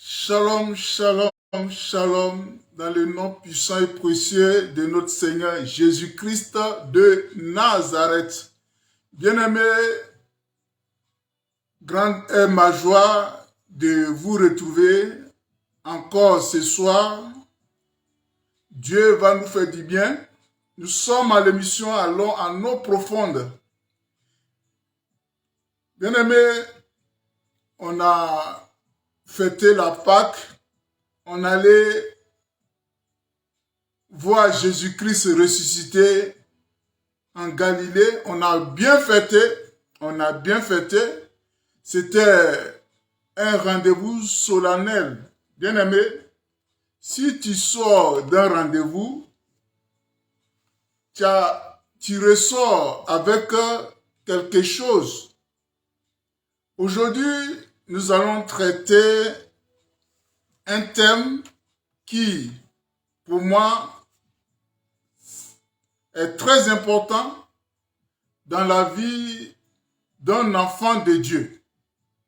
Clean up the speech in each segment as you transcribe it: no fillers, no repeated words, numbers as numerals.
Shalom, shalom, shalom, dans le nom puissant et précieux de notre Seigneur Jésus-Christ de Nazareth. Bien-aimés, grande est ma joie de vous retrouver encore ce soir. Dieu va nous faire du bien. Nous sommes à l'émission Allons en eau profonde. Bien-aimés, on a fêté la Pâque. On allait voir Jésus-Christ ressuscité en Galilée. On a bien fêté. C'était un rendez-vous solennel. Bien-aimé, si tu sors d'un rendez-vous, tu ressors avec quelque chose. Aujourd'hui, nous allons traiter un thème qui, pour moi, est très important dans la vie d'un enfant de Dieu.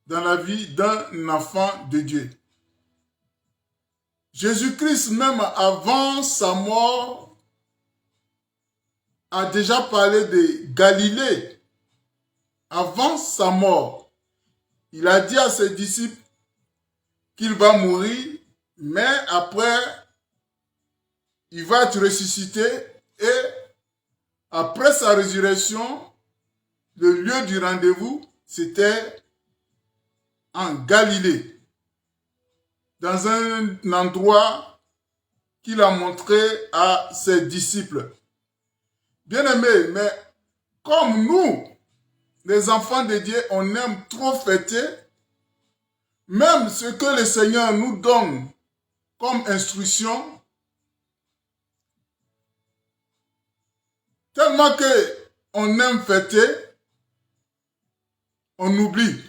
Dans la vie d'un enfant de Dieu. Jésus-Christ, même avant sa mort, a déjà parlé de Galilée. Avant sa mort, il a dit à ses disciples qu'il va mourir, mais après, il va être ressuscité et après sa résurrection, le lieu du rendez-vous, c'était en Galilée, dans un endroit qu'il a montré à ses disciples. Bien-aimés, mais comme nous, les enfants de Dieu, on aime trop fêter, même ce que le Seigneur nous donne comme instruction, tellement qu'on aime fêter, on oublie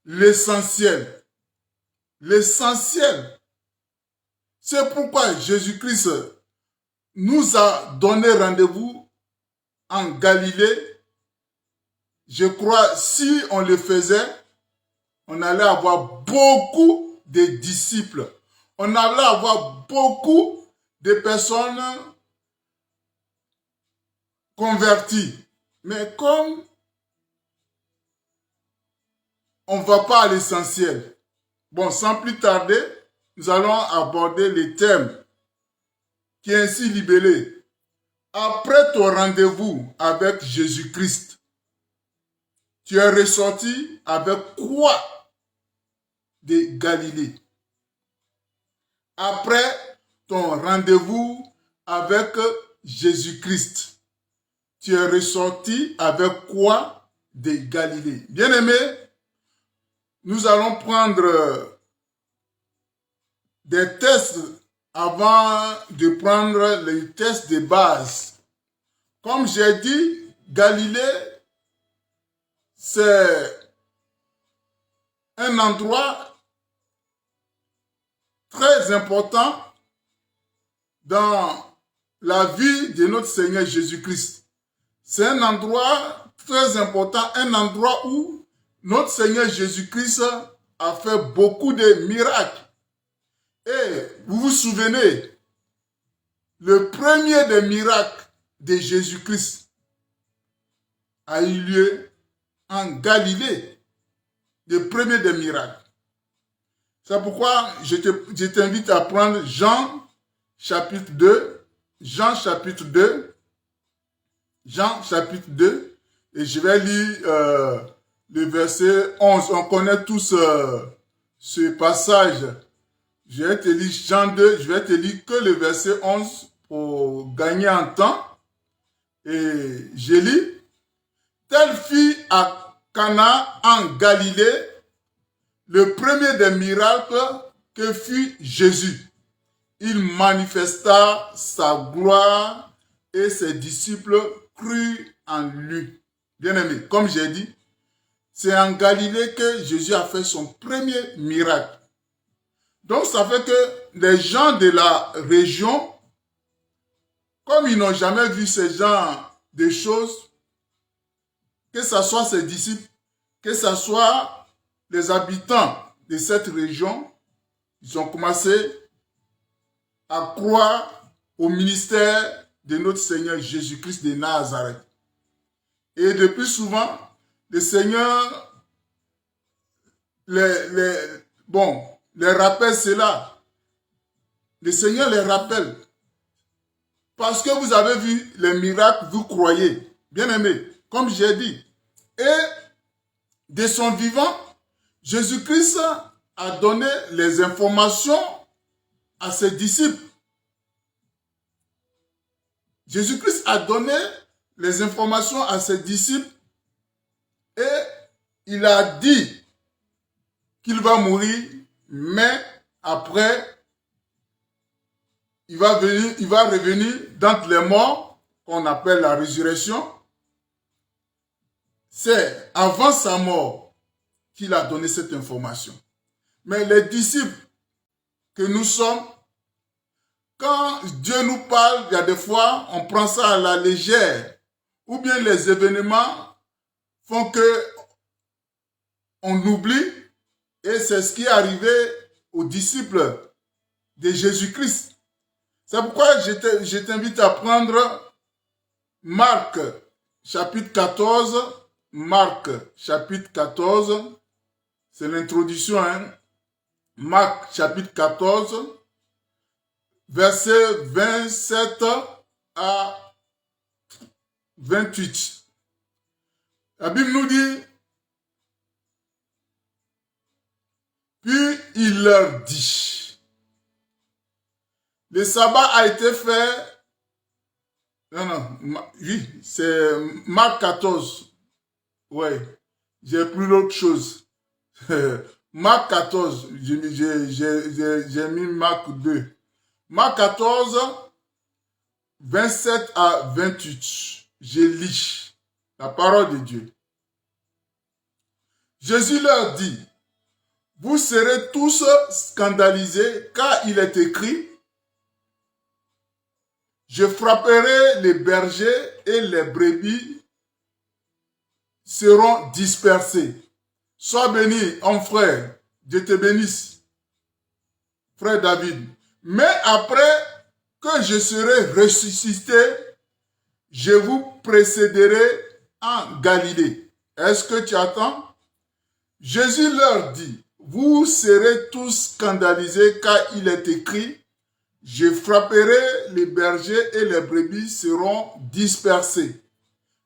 l'essentiel. L'essentiel. C'est pourquoi Jésus-Christ nous a donné rendez-vous en Galilée. Je crois, si on le faisait, on allait avoir beaucoup de disciples. On allait avoir beaucoup de personnes converties. Mais comme on ne va pas à l'essentiel, bon, sans plus tarder, nous allons aborder le thème qui est ainsi libellé. Après ton rendez-vous avec Jésus-Christ, tu es ressorti avec quoi de Galilée? Après ton rendez-vous avec Jésus-Christ, tu es ressorti avec quoi de Galilée? Bien-aimé, nous allons prendre des tests avant de prendre les tests de base. Comme j'ai dit, Galilée, c'est un endroit très important dans la vie de notre Seigneur Jésus-Christ. C'est un endroit très important, un endroit où notre Seigneur Jésus-Christ a fait beaucoup de miracles. Et vous vous souvenez, le premier des miracles de Jésus-Christ a eu lieu en Galilée. Le premier des miracles. C'est pourquoi je t'invite à prendre Jean chapitre 2, Jean chapitre 2, et je vais lire le verset 11. On connaît tous ce passage. Je vais te lire Jean 2, je vais te lire que le verset 11 pour gagner en temps. Et je lis. Telle fut à Cana en Galilée le premier des miracles que fut Jésus. Il manifesta sa gloire et ses disciples crurent en lui. Bien-aimé, comme j'ai dit, c'est en Galilée que Jésus a fait son premier miracle. Donc ça fait que les gens de la région, comme ils n'ont jamais vu ce genre de choses, que ce soit ses disciples, que ce soit les habitants de cette région, Ils ont commencé à croire au ministère de notre Seigneur Jésus-Christ de Nazareth. Et le plus souvent, le Seigneur les rappelle cela. Le Seigneur les rappelle. Parce que vous avez vu les miracles, vous croyez. Bien aimé, comme j'ai dit. Et de son vivant, Jésus-Christ a donné les informations à ses disciples. Jésus-Christ a donné les informations à ses disciples et il a dit qu'il va mourir, mais après, il va revenir d'entre les morts, qu'on appelle la résurrection. C'est avant sa mort qu'il a donné cette information. Mais les disciples que nous sommes, quand Dieu nous parle, il y a des fois, on prend ça à la légère. Ou bien les événements font que on oublie. Et c'est ce qui est arrivé aux disciples de Jésus-Christ. C'est pourquoi je t'invite à prendre Marc chapitre 14. Marc chapitre 14. C'est l'introduction. Hein? Marc chapitre 14. Versets 27 à 28. La Bible nous dit, puis il leur dit, le sabbat a été fait, oui, c'est Marc 14, ouais, j'ai pris l'autre chose. Marc 14, j'ai mis Marc 2. Marc 14, 27 à 28, je lis la parole de Dieu. Jésus leur dit, vous serez tous scandalisés car il est écrit, je frapperai les bergers et les brebis seront dispersés. Sois béni, mon frère, Dieu te bénisse, frère David. Mais après que je serai ressuscité, je vous précéderai en Galilée. Est-ce que tu attends? Jésus leur dit, vous serez tous scandalisés car il est écrit, je frapperai les bergers et les brebis seront dispersés.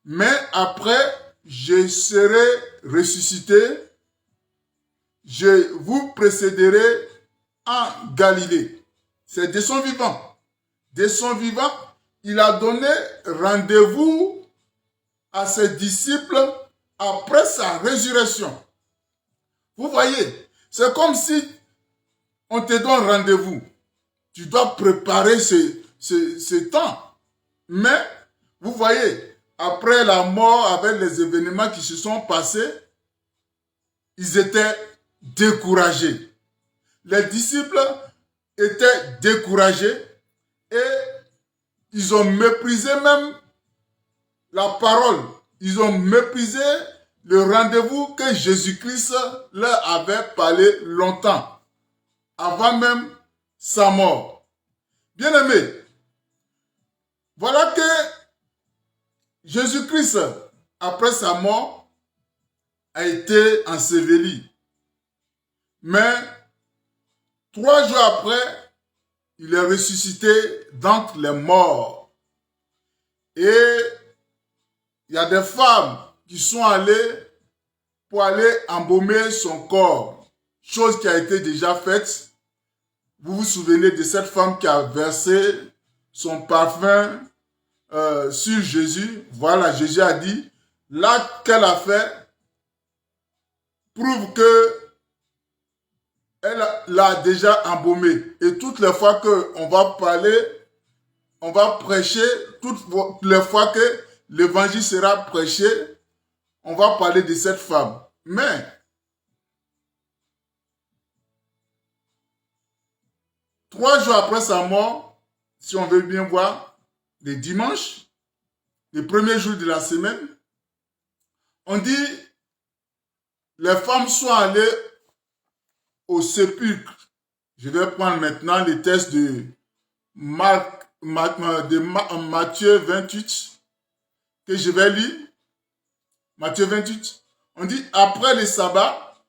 Mais après, je serai ressuscité, je vous précéderai en Galilée. C'est de son vivant. De son vivant, il a donné rendez-vous à ses disciples après sa résurrection. Vous voyez, c'est comme si on te donne rendez-vous. Tu dois préparer ce temps. Mais, vous voyez, après la mort, avec les événements qui se sont passés, ils étaient découragés. Les disciples étaient découragés et ils ont méprisé même la parole. Ils ont méprisé le rendez-vous que Jésus-Christ leur avait parlé longtemps, avant même sa mort. Bien-aimés, voilà que Jésus-Christ, après sa mort, a été enseveli. Mais 3 jours après, il est ressuscité d'entre les morts. Et il y a des femmes qui sont allées pour aller embaumer son corps. Chose qui a été déjà faite. Vous vous souvenez de cette femme qui a versé son parfum sur Jésus. Voilà, Jésus a dit, l'acte qu'elle a fait prouve que elle l'a déjà embaumé. Et toutes les fois qu'on va parler, on va prêcher, toutes les fois que l'évangile sera prêché, on va parler de cette femme. Mais, 3 jours après sa mort, si on veut bien voir, le dimanche, le premier jour de la semaine, on dit, les femmes sont allées au sépulcre Je vais prendre maintenant les textes de Matthieu 28 que je vais lire. Matthieu 28. On dit, après le sabbat,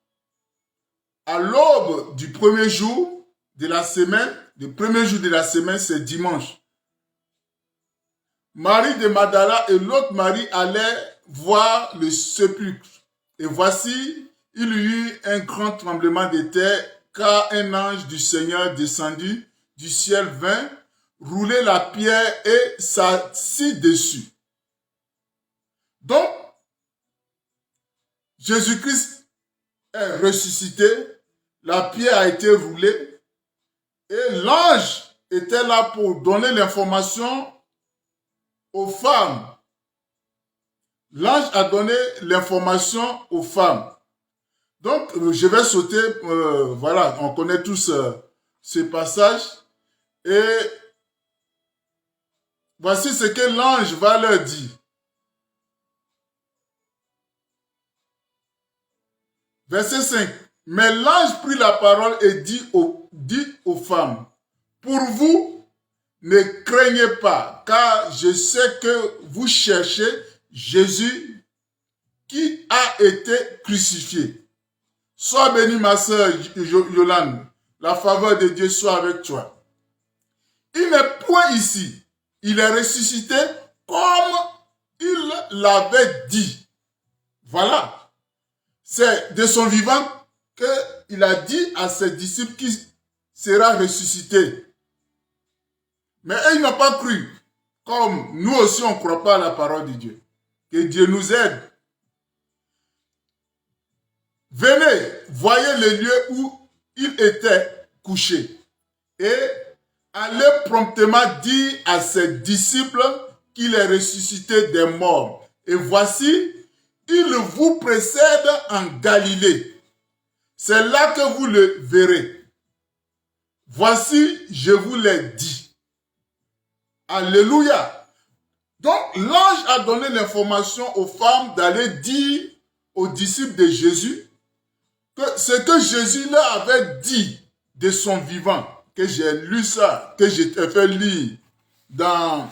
à l'aube du premier jour de la semaine, le premier jour de la semaine, c'est dimanche. Marie de Magdala et l'autre Marie allaient voir le sépulcre. Et voici, il y eut un grand tremblement de terre, car un ange du Seigneur descendu du ciel vint, rouler la pierre et s'assit dessus. Donc, Jésus-Christ est ressuscité, la pierre a été roulée et l'ange était là pour donner l'information aux femmes. L'ange a donné l'information aux femmes. Donc, je vais sauter, voilà, on connaît tous ce passage. Et voici ce que l'ange va leur dire. Verset 5. Mais l'ange prit la parole et dit aux femmes, pour vous, ne craignez pas, car je sais que vous cherchez Jésus qui a été crucifié. Sois bénie, ma sœur Yolande. La faveur de Dieu soit avec toi. Il n'est point ici. Il est ressuscité comme il l'avait dit. Voilà. C'est de son vivant qu'il a dit à ses disciples qu'il sera ressuscité. Mais ils n'ont pas cru. Comme nous aussi, on ne croit pas à la parole de Dieu. Que Dieu nous aide. Venez, voyez le lieu où il était couché. Et allez promptement dire à ses disciples qu'il est ressuscité des morts. Et voici, il vous précède en Galilée. C'est là que vous le verrez. Voici, je vous l'ai dit. Alléluia. Donc, l'ange a donné l'information aux femmes d'aller dire aux disciples de Jésus que ce que Jésus leur avait dit de son vivant, que j'ai lu ça, que j'ai fait lire dans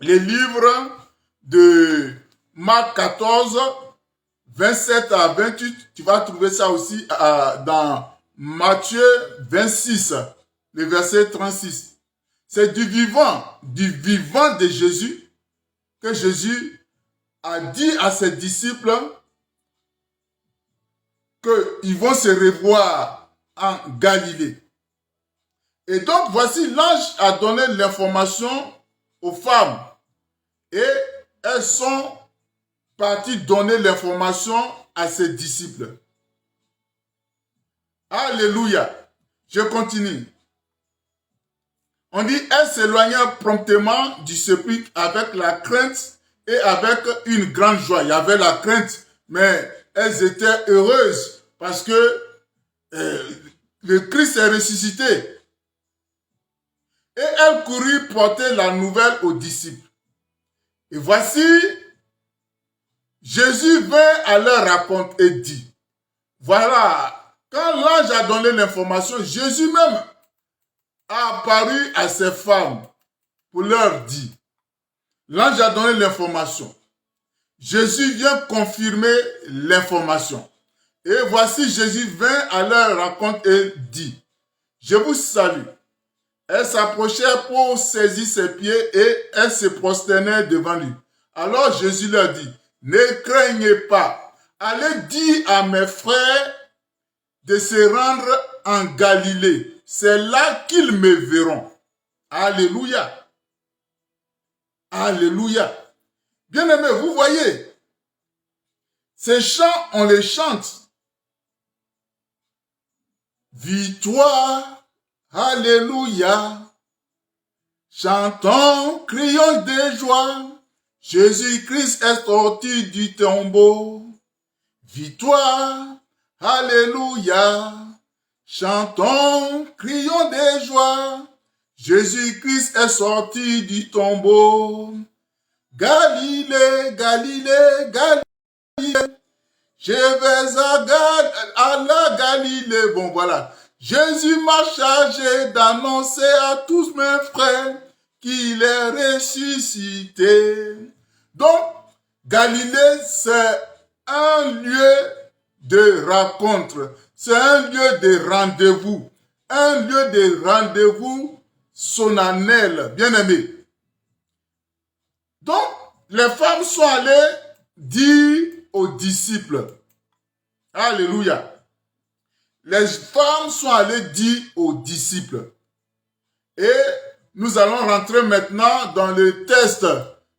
les livres de Marc 14, 27 à 28, tu vas trouver ça aussi dans Matthieu 26, le verset 36. C'est du vivant de Jésus que Jésus a dit à ses disciples qu'ils vont se revoir en Galilée. Et donc, voici, l'ange a donné l'information aux femmes. Et elles sont parties donner l'information à ses disciples. Alléluia. Je continue. On dit, elles s'éloignèrent promptement du sépulcre avec la crainte et avec une grande joie. Il y avait la crainte, mais elles étaient heureuses parce que le Christ est ressuscité. Et elles coururent porter la nouvelle aux disciples. Et voici, Jésus vint à leur raconter et dit, voilà, quand l'ange a donné l'information, Jésus même a apparu à ces femmes pour leur dire, l'ange a donné l'information. Jésus vient confirmer l'information. Et voici, Jésus vint à leur raconter et dit, je vous salue. Elles s'approchèrent pour saisir ses pieds et elles se prosternèrent devant lui. Alors Jésus leur dit, ne craignez pas. Allez dire à mes frères de se rendre en Galilée. C'est là qu'ils me verront. Alléluia. Alléluia. Bien-aimés, vous voyez, ces chants, on les chante. Victoire. Alléluia. Chantons, crions de joie. Jésus-Christ est sorti du tombeau. Victoire. Alléluia. Chantons, crions de joie. Jésus-Christ est sorti du tombeau. Galilée, Galilée, Galilée. Je vais à la Galilée. Bon, voilà. Jésus m'a chargé d'annoncer à tous mes frères qu'il est ressuscité. Donc, Galilée, c'est un lieu de rencontre, c'est un lieu de rendez-vous, un lieu de rendez-vous solennel, bien-aimé. Donc, les femmes sont allées dire aux disciples, alléluia, les femmes sont allées dire aux disciples, et nous allons rentrer maintenant dans le test,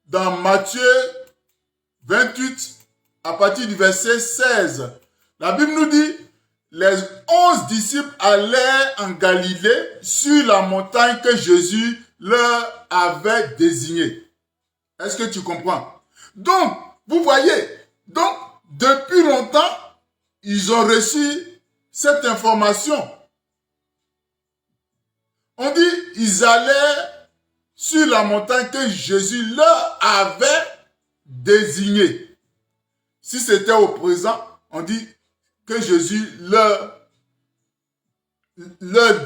dans Matthieu 28, à partir du verset 16. La Bible nous dit, les 11 disciples allaient en Galilée sur la montagne que Jésus leur avait désignée. Est-ce que tu comprends? Donc, vous voyez, donc, depuis longtemps, ils ont reçu cette information. On dit, ils allaient sur la montagne que Jésus leur avait désignée. Si c'était au présent, on dit que Jésus leur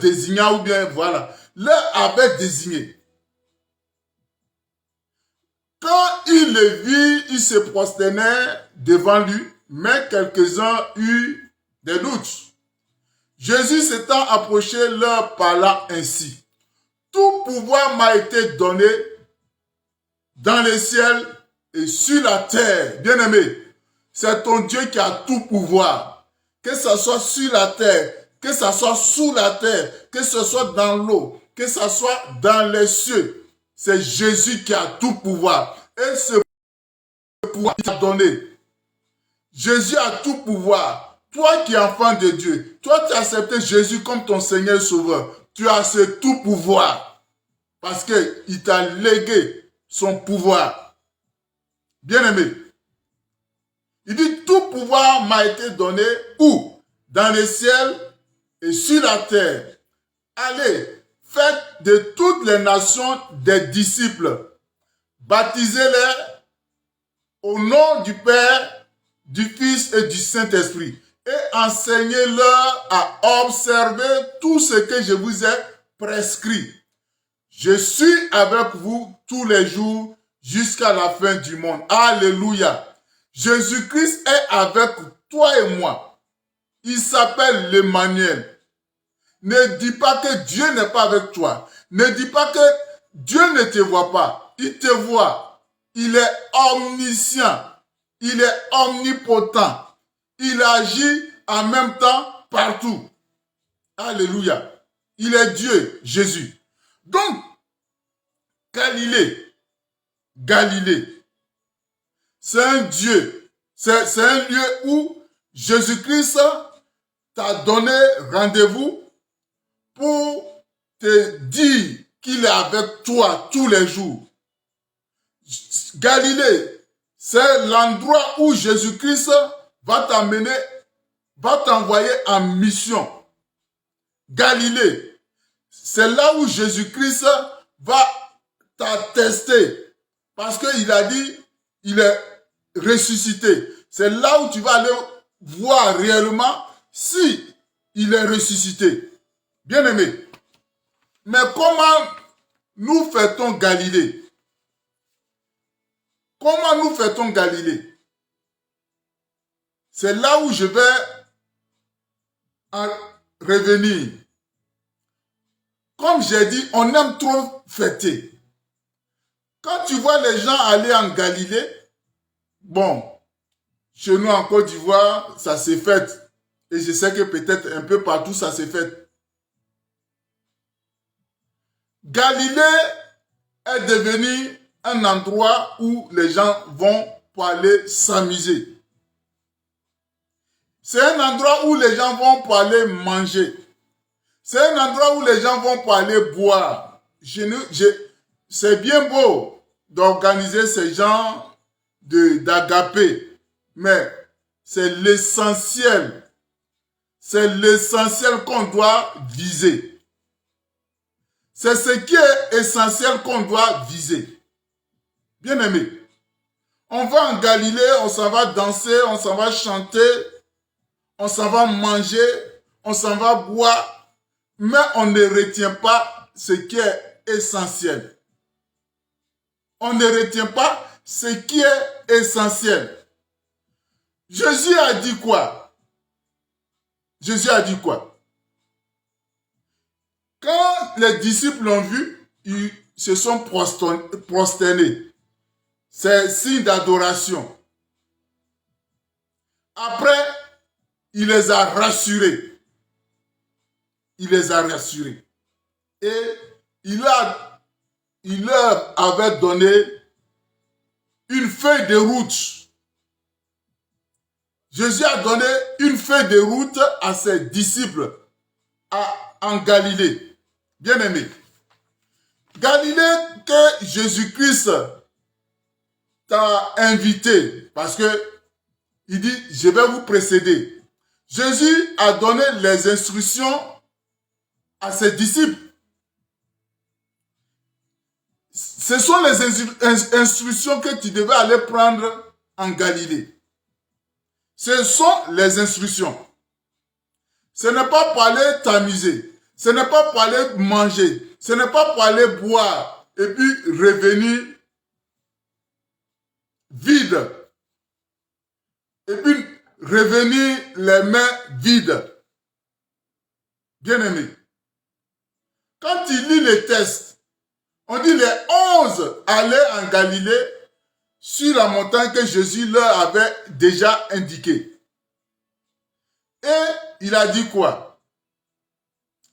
désigna, ou bien voilà, leur avait désigné. Quand ils le virent, ils se prosternèrent devant lui, mais quelques-uns eurent des doutes. Jésus s'étant approché leur parla ainsi. Tout pouvoir m'a été donné dans les ciels et sur la terre. Bien-aimé, c'est ton Dieu qui a tout pouvoir. Que ce soit sur la terre, que ce soit sous la terre, que ce soit dans l'eau, que ce soit dans les cieux. C'est Jésus qui a tout pouvoir. Et ce pouvoir qu'il t'a donné. Jésus a tout pouvoir. Toi qui es enfant de Dieu, toi qui as accepté Jésus comme ton Seigneur et Sauveur, tu as ce tout pouvoir. Parce qu'il t'a légué son pouvoir. Bien-aimé, il dit tout pouvoir m'a été donné où? Dans les ciels et sur la terre. Allez, faites de toutes les nations des disciples. Baptisez-les au nom du Père, du Fils et du Saint-Esprit. Et enseignez-leur à observer tout ce que je vous ai prescrit. Je suis avec vous tous les jours jusqu'à la fin du monde. Alléluia. Jésus-Christ est avec toi et moi. Il s'appelle l'Emmanuel. Ne dis pas que Dieu n'est pas avec toi. Ne dis pas que Dieu ne te voit pas. Il te voit. Il est omniscient. Il est omnipotent. Il agit en même temps partout. Alléluia. Il est Dieu, Jésus. Donc, Galilée, c'est un Dieu. C'est un lieu où Jésus-Christ t'a donné rendez-vous pour te dire qu'il est avec toi tous les jours. Galilée, c'est l'endroit où Jésus-Christ va t'amener, va t'envoyer en mission. Galilée, c'est là où Jésus-Christ va t'attester. Parce qu'il a dit, il est ressuscité. C'est là où tu vas aller voir réellement si il est ressuscité. Bien-aimé, mais comment nous fait-on Galilée? Comment nous fait-on Galilée? C'est là où je vais en revenir. Comme j'ai dit, on aime trop fêter. Quand tu vois les gens aller en Galilée, bon, chez nous en Côte d'Ivoire, ça s'est fait. Et je sais que peut-être un peu partout, ça s'est fait. Galilée est devenu un endroit où les gens vont pour aller s'amuser. C'est un endroit où les gens vont pour aller manger. C'est un endroit où les gens vont pour aller boire. C'est bien beau d'organiser ces gens d'agapé, mais c'est l'essentiel. C'est l'essentiel qu'on doit viser. C'est ce qui est essentiel qu'on doit viser. Bien aimé, on va en Galilée, on s'en va danser, on s'en va chanter, on s'en va manger, on s'en va boire. mais on ne retient pas ce qui est essentiel. On ne retient pas ce qui est essentiel. Jésus a dit quoi? Jésus a dit quoi? Quand les disciples l'ont vu, ils se sont prosternés. C'est signe d'adoration. Après, il les a rassurés. Il les a rassurés. Et il leur avait donné une feuille de route. Jésus a donné une feuille de route à ses disciples en Galilée. Bien-aimés, Galilée que Jésus-Christ t'a invité, parce que il dit, je vais vous précéder. Jésus a donné les instructions à ses disciples. Ce sont les instructions que tu devais aller prendre en Galilée. Ce sont les instructions. Ce n'est pas pour aller t'amuser. Ce n'est pas pour aller manger. Ce n'est pas pour aller boire et puis revenir vide. Et puis revenir les mains vides. Bien-aimé, quand il lit les textes, on dit les 11 allaient en Galilée sur la montagne que Jésus leur avait déjà indiquée. Et il a dit quoi?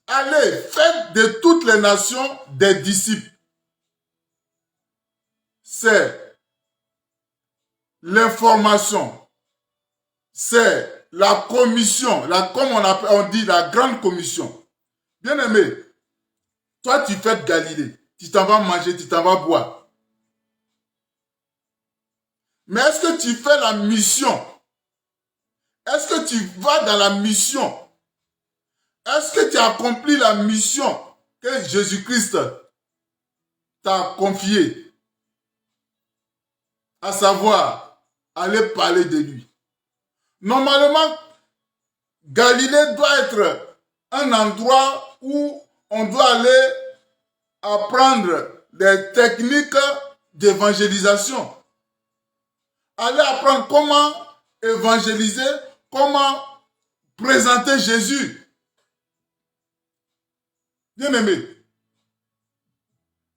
Allez, faites de toutes les nations des disciples. C'est l'information. C'est la commission, comme on dit, la grande commission. Bien-aimé, toi tu fais de Galilée, tu t'en vas manger, tu t'en vas boire. Mais est-ce que tu fais la mission? Est-ce que tu vas dans la mission? Est-ce que tu as accompli la mission que Jésus-Christ t'a confiée? À savoir, aller parler de lui. Normalement, Galilée doit être un endroit où on doit aller apprendre des techniques d'évangélisation. Aller apprendre comment évangéliser, comment présenter Jésus. Bien-aimé,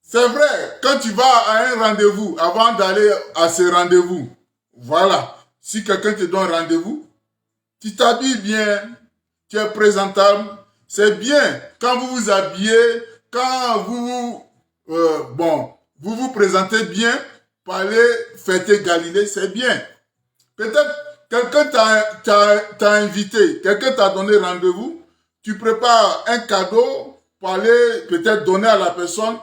c'est vrai, quand tu vas à un rendez-vous, avant d'aller à ce rendez-vous, voilà, si quelqu'un te donne rendez-vous, tu t'habilles bien, tu es présentable, c'est bien. Quand vous vous habillez, quand vous vous présentez bien, pour aller fêter Galilée, c'est bien. Peut-être quelqu'un t'a invité, quelqu'un t'a donné rendez-vous, tu prépares un cadeau pour aller peut-être donner à la personne,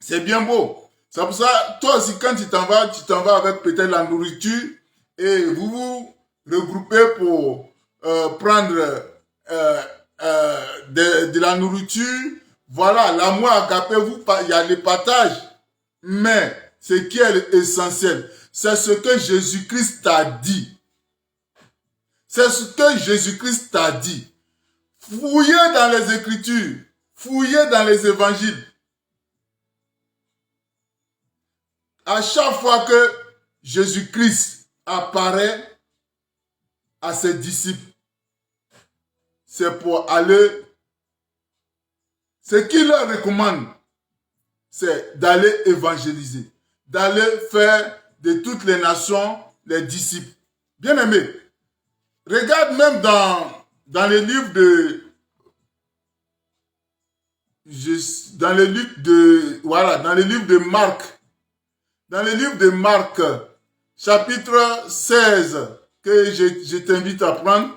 c'est bien beau. C'est pour ça, toi aussi, quand tu t'en vas avec peut-être la nourriture et vous vous regroupez pour prendre de la nourriture. Voilà, l'amour agapé, il y a le partage. Mais ce qui est essentiel, c'est ce que Jésus-Christ t'a dit. C'est ce que Jésus-Christ t'a dit. Fouillez dans les Écritures, fouillez dans les évangiles. À chaque fois que Jésus-Christ apparaît à ses disciples, c'est pour aller. Ce qu'il leur recommande, c'est d'aller évangéliser, d'aller faire de toutes les nations les disciples. Bien aimé, regarde même dans les livres dans les livres de Marc. Dans le livre de Marc, chapitre 16, que je t'invite à prendre.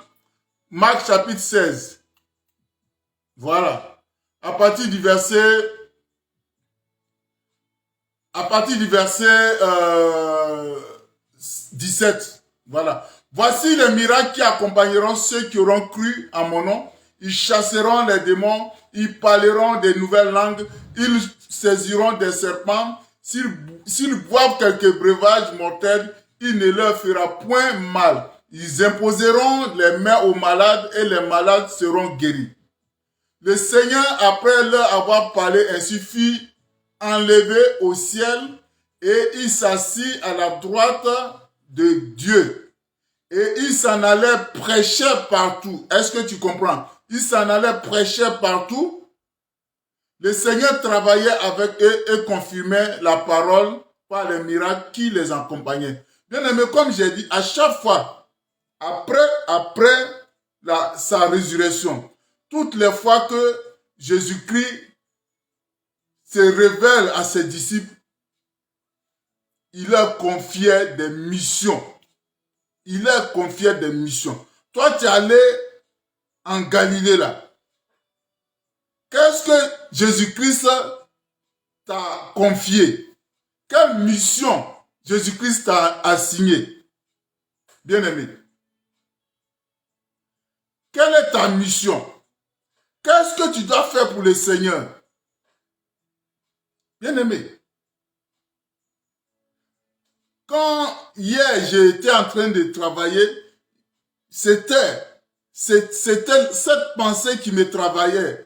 Marc chapitre 16. Voilà. À partir du verset 17. Voilà. Voici les miracles qui accompagneront ceux qui auront cru en mon nom. Ils chasseront les démons, ils parleront des nouvelles langues, ils saisiront des serpents. S'ils boivent quelques breuvages mortels, il ne leur fera point mal. Ils imposeront les mains aux malades et les malades seront guéris. Le Seigneur, après leur avoir parlé ainsi, fit enlever au ciel et il s'assit à la droite de Dieu. Et il s'en allait prêcher partout. Est-ce que tu comprends? Il s'en allait prêcher partout. Le Seigneur travaillait avec eux et confirmait la parole par les miracles qui les accompagnaient. Bien aimé, comme j'ai dit, à chaque fois, après sa résurrection, toutes les fois que Jésus-Christ se révèle à ses disciples, il leur confiait des missions. Il leur confiait des missions. Toi, tu es allé en Galilée là. Qu'est-ce que Jésus-Christ t'a confié? Quelle mission Jésus-Christ t'a assigné? Bien-aimé. Quelle est ta mission? Qu'est-ce que tu dois faire pour le Seigneur? Bien-aimé. Quand hier j'étais en train de travailler, c'était cette pensée qui me travaillait.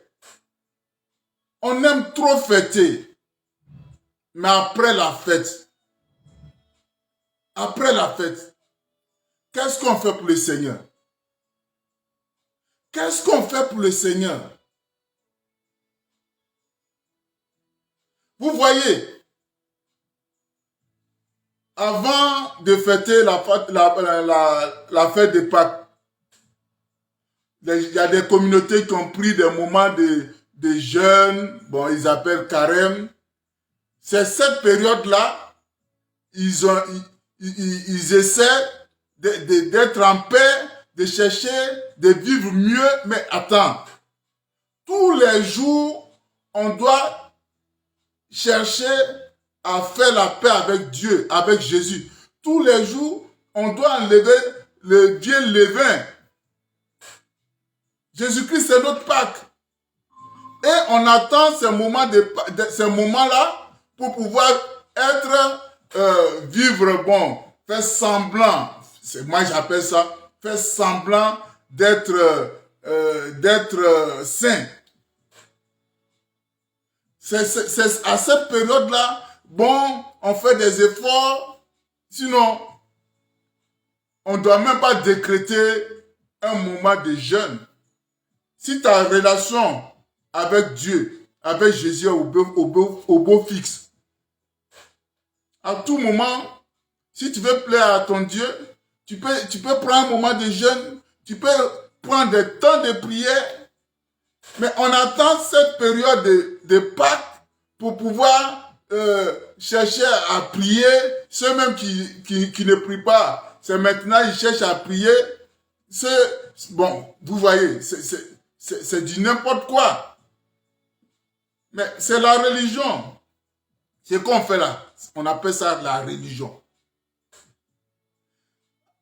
On aime trop fêter, mais après la fête, qu'est-ce qu'on fait pour le Seigneur? Qu'est-ce qu'on fait pour le Seigneur? Vous voyez, avant de fêter la fête de Pâques, il y a des communautés qui ont pris des moments de jeûne, bon, ils appellent carême. C'est cette période-là, ils essaient d'être en paix, de chercher, de vivre mieux. Mais attends, tous les jours, on doit chercher à faire la paix avec Dieu, avec Jésus. Tous les jours, on doit enlever le Dieu levain. Jésus-Christ, c'est notre Pâques. Et on attend ces moments-là pour pouvoir vivre bon, faire semblant. Moi, j'appelle ça, faire semblant d'être saint. C'est à cette période-là, bon, on fait des efforts, sinon, on ne doit même pas décréter un moment de jeûne. Si ta relation avec Dieu, avec Jésus au beau fixe, à tout moment, si tu veux plaire à ton Dieu, tu peux prendre un moment de jeûne, tu peux prendre des temps de prière, mais on attend cette période de Pâques pour pouvoir chercher à prier. Ceux même qui ne prient pas, c'est maintenant ils cherchent à prier. Bon, vous voyez, c'est du n'importe quoi. Mais c'est la religion. Ce qu'on fait là, on appelle ça la religion.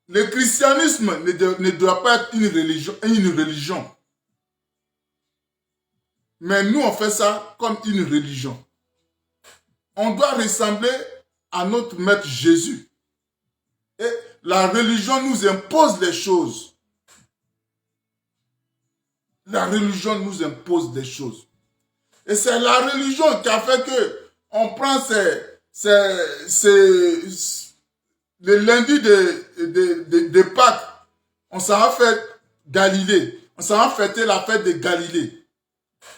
Le christianisme ne doit pas être une religion. Mais nous, on fait ça comme une religion. On doit ressembler à notre maître Jésus. Et la religion nous impose des choses. La religion nous impose des choses. Et c'est la religion qui a fait que on prend le lundi de Pâques, on s'en va faire Galilée. On s'en va fêter la fête de Galilée.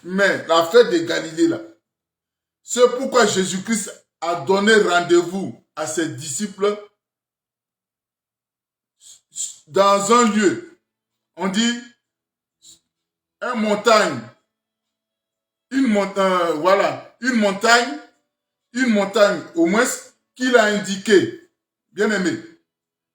Mais la fête de Galilée, là, c'est pourquoi Jésus-Christ a donné rendez-vous à ses disciples dans un lieu. On dit une montagne, au moins qu'il a indiqué, bien aimé.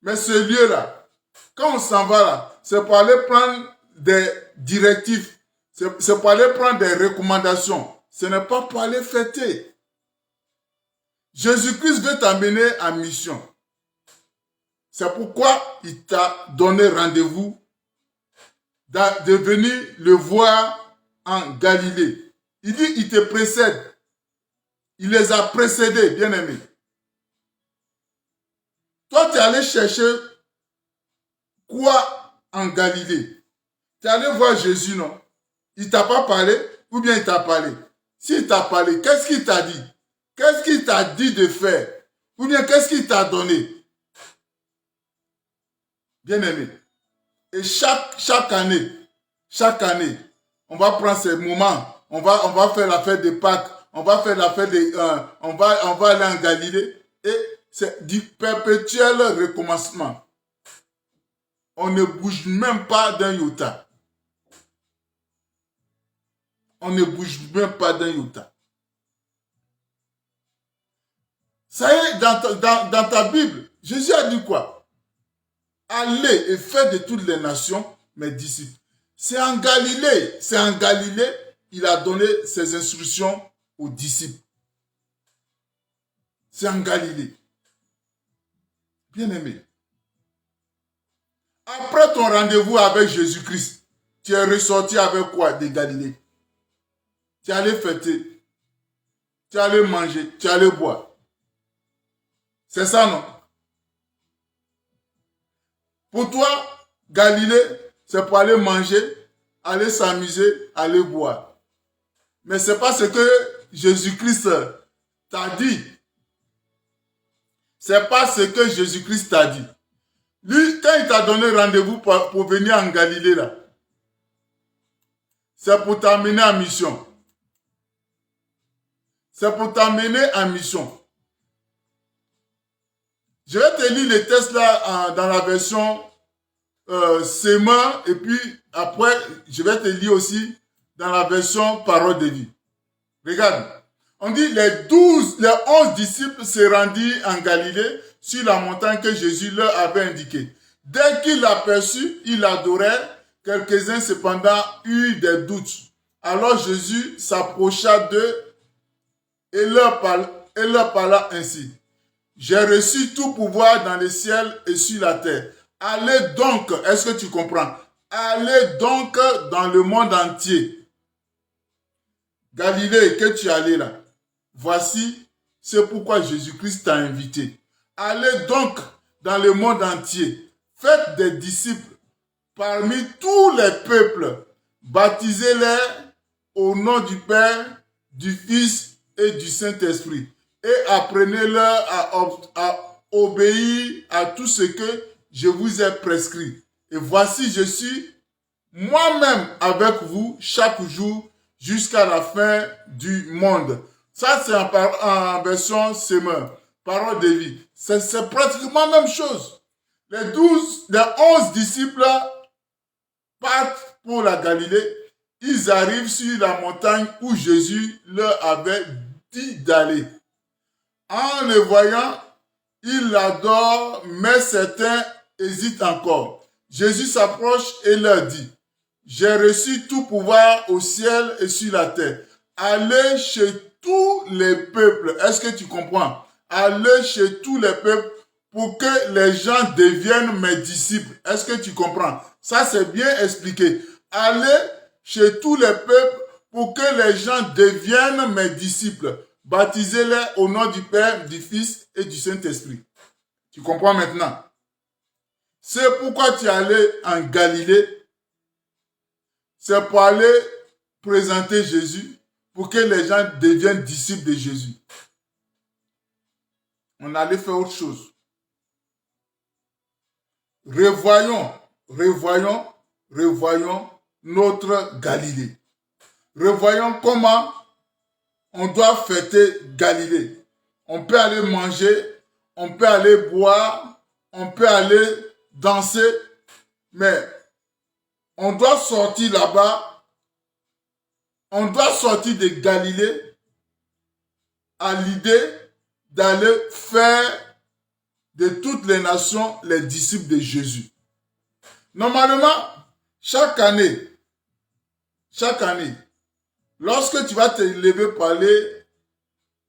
Mais ce lieu-là, quand on s'en va là, c'est pour aller prendre des directives, c'est pour aller prendre des recommandations. Ce n'est pas pour aller fêter. Jésus-Christ veut t'amener en mission. C'est pourquoi il t'a donné rendez-vous de venir le voir en Galilée. Il dit, il te précède. Il les a précédés, bien aimés. Toi, tu es allé chercher quoi en Galilée? Tu es allé voir Jésus, non? Il t'a pas parlé ou bien il t'a parlé? S'il t'a parlé, qu'est-ce qu'il t'a dit? Qu'est-ce qu'il t'a dit de faire? Ou bien qu'est-ce qu'il t'a donné? Bien aimé. Et chaque année, on va prendre ces moments, on va faire la fête de Pâques, on va faire la fête de, on va aller en Galilée, et c'est du perpétuel recommencement. On ne bouge même pas d'un iota. On ne bouge même pas d'un iota. Ça y est, dans ta Bible, Jésus a dit quoi? Allez et faites de toutes les nations mes disciples. C'est en Galilée, il a donné ses instructions aux disciples. C'est en Galilée. Bien aimé. Après ton rendez-vous avec Jésus-Christ, tu es ressorti avec quoi de Galilée? Tu es allé fêter, tu es allé manger, tu es allé boire. C'est ça, non? Pour toi, Galilée, c'est pour aller manger, aller s'amuser, aller boire. Mais ce n'est pas ce que Jésus-Christ t'a dit. Ce n'est pas ce que Jésus-Christ t'a dit. Lui, quand il t'a donné rendez-vous pour venir en Galilée, là, c'est pour t'amener en mission. C'est pour t'amener en mission. Je vais te lire les textes là dans la version Séma, et puis après, je vais te lire aussi dans la version Parole de vie. Regarde, on dit les 11 disciples se rendirent en Galilée sur la montagne que Jésus leur avait indiquée. Dès qu'ils l'aperçurent, ils l'adorèrent. Quelques-uns cependant eurent des doutes. Alors Jésus s'approcha d'eux et leur parla ainsi. J'ai reçu tout pouvoir dans le ciel et sur la terre. Allez donc, est-ce que tu comprends? Allez donc dans le monde entier. Galilée, que tu es allé là. Voici, c'est pourquoi Jésus-Christ t'a invité. Allez donc dans le monde entier. Faites des disciples parmi tous les peuples. Baptisez-les au nom du Père, du Fils et du Saint-Esprit. Et apprenez-leur à obéir à tout ce que je vous ai prescrit. Et voici, je suis moi-même avec vous chaque jour jusqu'à la fin du monde. Ça, c'est en version Semeur, parole de vie. C'est pratiquement la même chose. Les 11 disciples partent pour la Galilée. Ils arrivent sur la montagne où Jésus leur avait dit d'aller. En le voyant, ils l'adorent, mais certains hésitent encore. Jésus s'approche et leur dit, j'ai reçu tout pouvoir au ciel et sur la terre. Allez chez tous les peuples. Est-ce que tu comprends? Allez chez tous les peuples pour que les gens deviennent mes disciples. Est-ce que tu comprends? Ça, c'est bien expliqué. Allez chez tous les peuples pour que les gens deviennent mes disciples. Baptisez-les au nom du Père, du Fils et du Saint-Esprit. Tu comprends maintenant? C'est pourquoi tu es allé en Galilée. C'est pour aller présenter Jésus, pour que les gens deviennent disciples de Jésus. On allait faire autre chose. Revoyons notre Galilée. Revoyons comment on doit fêter Galilée. On peut aller manger, on peut aller boire, on peut aller danser, mais on doit sortir là-bas, on doit sortir de Galilée à l'idée d'aller faire de toutes les nations les disciples de Jésus. Normalement, chaque année, lorsque tu vas te lever pour aller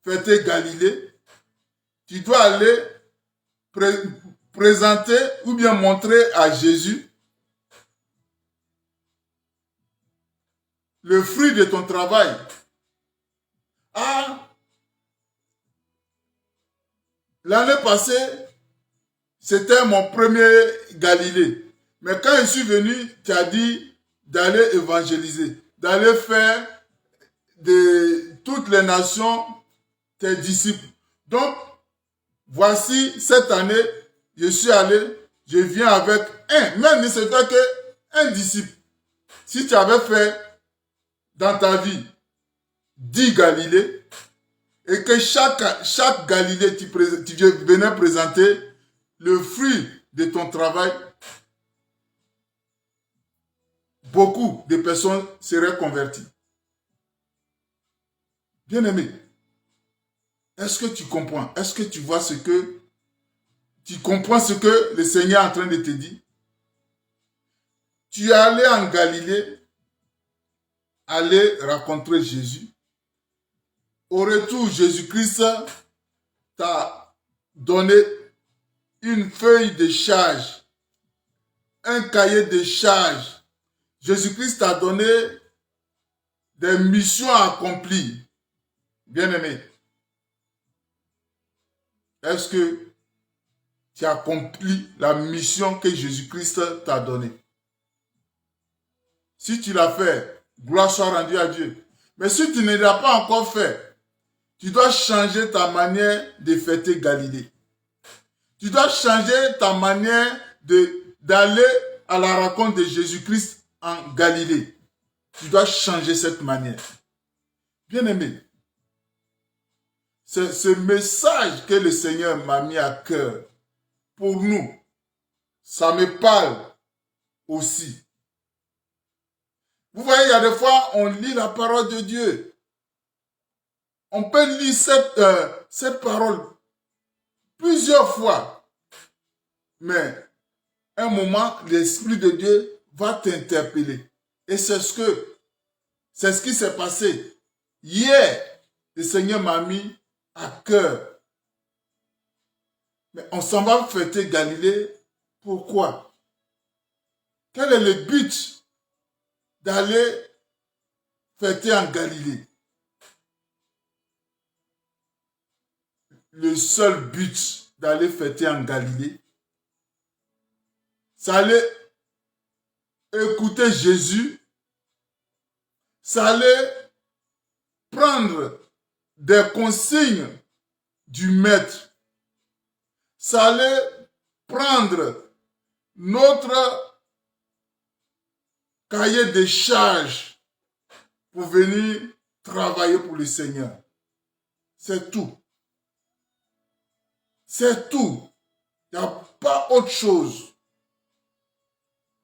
fêter Galilée, tu dois aller présenter ou bien montrer à Jésus le fruit de ton travail. Ah, l'année passée, c'était mon premier Galilée. Mais quand je suis venu, tu as dit d'aller évangéliser. d'aller faire de toutes les nations tes disciples. Donc, voici, cette année, je suis allé, je viens avec même ne se fait que un disciple. Si tu avais fait dans ta vie 10 Galilées, et que chaque Galilée, tu venais présenter le fruit de ton travail, beaucoup de personnes seraient converties. Bien-aimé, est-ce que tu comprends? Est-ce que tu vois tu comprends ce que le Seigneur est en train de te dire? Tu es allé en Galilée, aller rencontrer Jésus. Au retour, Jésus-Christ t'a donné une feuille de charge, un cahier de charge. Jésus-Christ t'a donné des missions à accomplir. Bien-aimé, est-ce que tu as accompli la mission que Jésus-Christ t'a donnée? Si tu l'as fait, gloire soit rendue à Dieu. Mais si tu ne l'as pas encore fait, tu dois changer ta manière de fêter Galilée. Tu dois changer ta manière d'aller à la rencontre de Jésus-Christ en Galilée. Tu dois changer cette manière. Bien-aimé, c'est ce message que le Seigneur m'a mis à cœur pour nous. Ça me parle aussi. Vous voyez, il y a des fois, on lit la parole de Dieu. On peut lire cette parole plusieurs fois. Mais un moment, l'Esprit de Dieu va t'interpeller. Et c'est ce qui s'est passé. Hier, le Seigneur m'a mis à cœur. Mais on s'en va fêter Galilée. Pourquoi? Quel est le but d'aller fêter en Galilée? Le seul but d'aller fêter en Galilée, c'est aller écouter Jésus, c'est aller prendre des consignes du Maître, c'est aller prendre notre cahier de charges pour venir travailler pour le Seigneur. C'est tout. C'est tout. Il n'y a pas autre chose.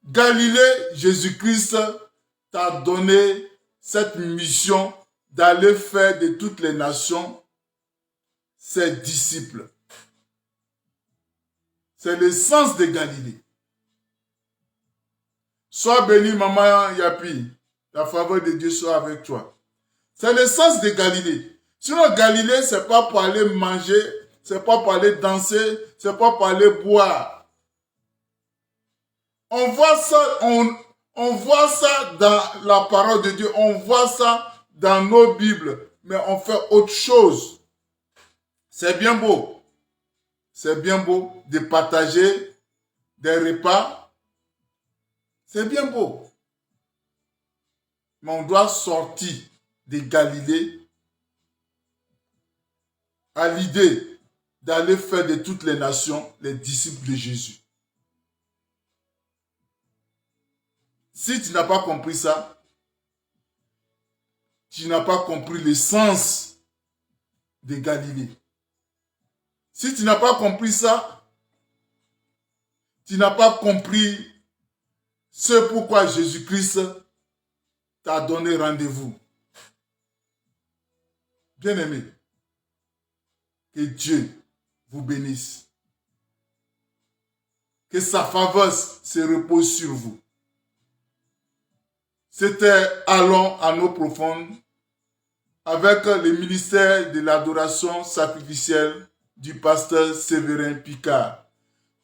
Galilée, Jésus-Christ t'a donné cette mission d'aller faire de toutes les nations ses disciples. C'est le sens de Galilée. Sois béni, maman Yapi. La faveur de Dieu soit avec toi. C'est le sens de Galilée. Sinon, Galilée, c'est pas pour aller manger, c'est pas pour aller danser, c'est pas pour aller boire. On voit ça dans la parole de Dieu, on voit ça dans nos Bibles, mais on fait autre chose. C'est bien beau. C'est bien beau de partager des repas. C'est bien beau. Mais on doit sortir de Galilée à l'idée d'aller faire de toutes les nations les disciples de Jésus. Si tu n'as pas compris ça, tu n'as pas compris le sens de Galilée. Si tu n'as pas compris ça, tu n'as pas compris ce pourquoi Jésus-Christ t'a donné rendez-vous. Bien-aimés, que Dieu vous bénisse. Que sa faveur se repose sur vous. C'était Allons à l'eau profonde avec le ministère de l'adoration sacrificielle du pasteur Séverin Picard.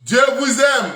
Dieu vous aime.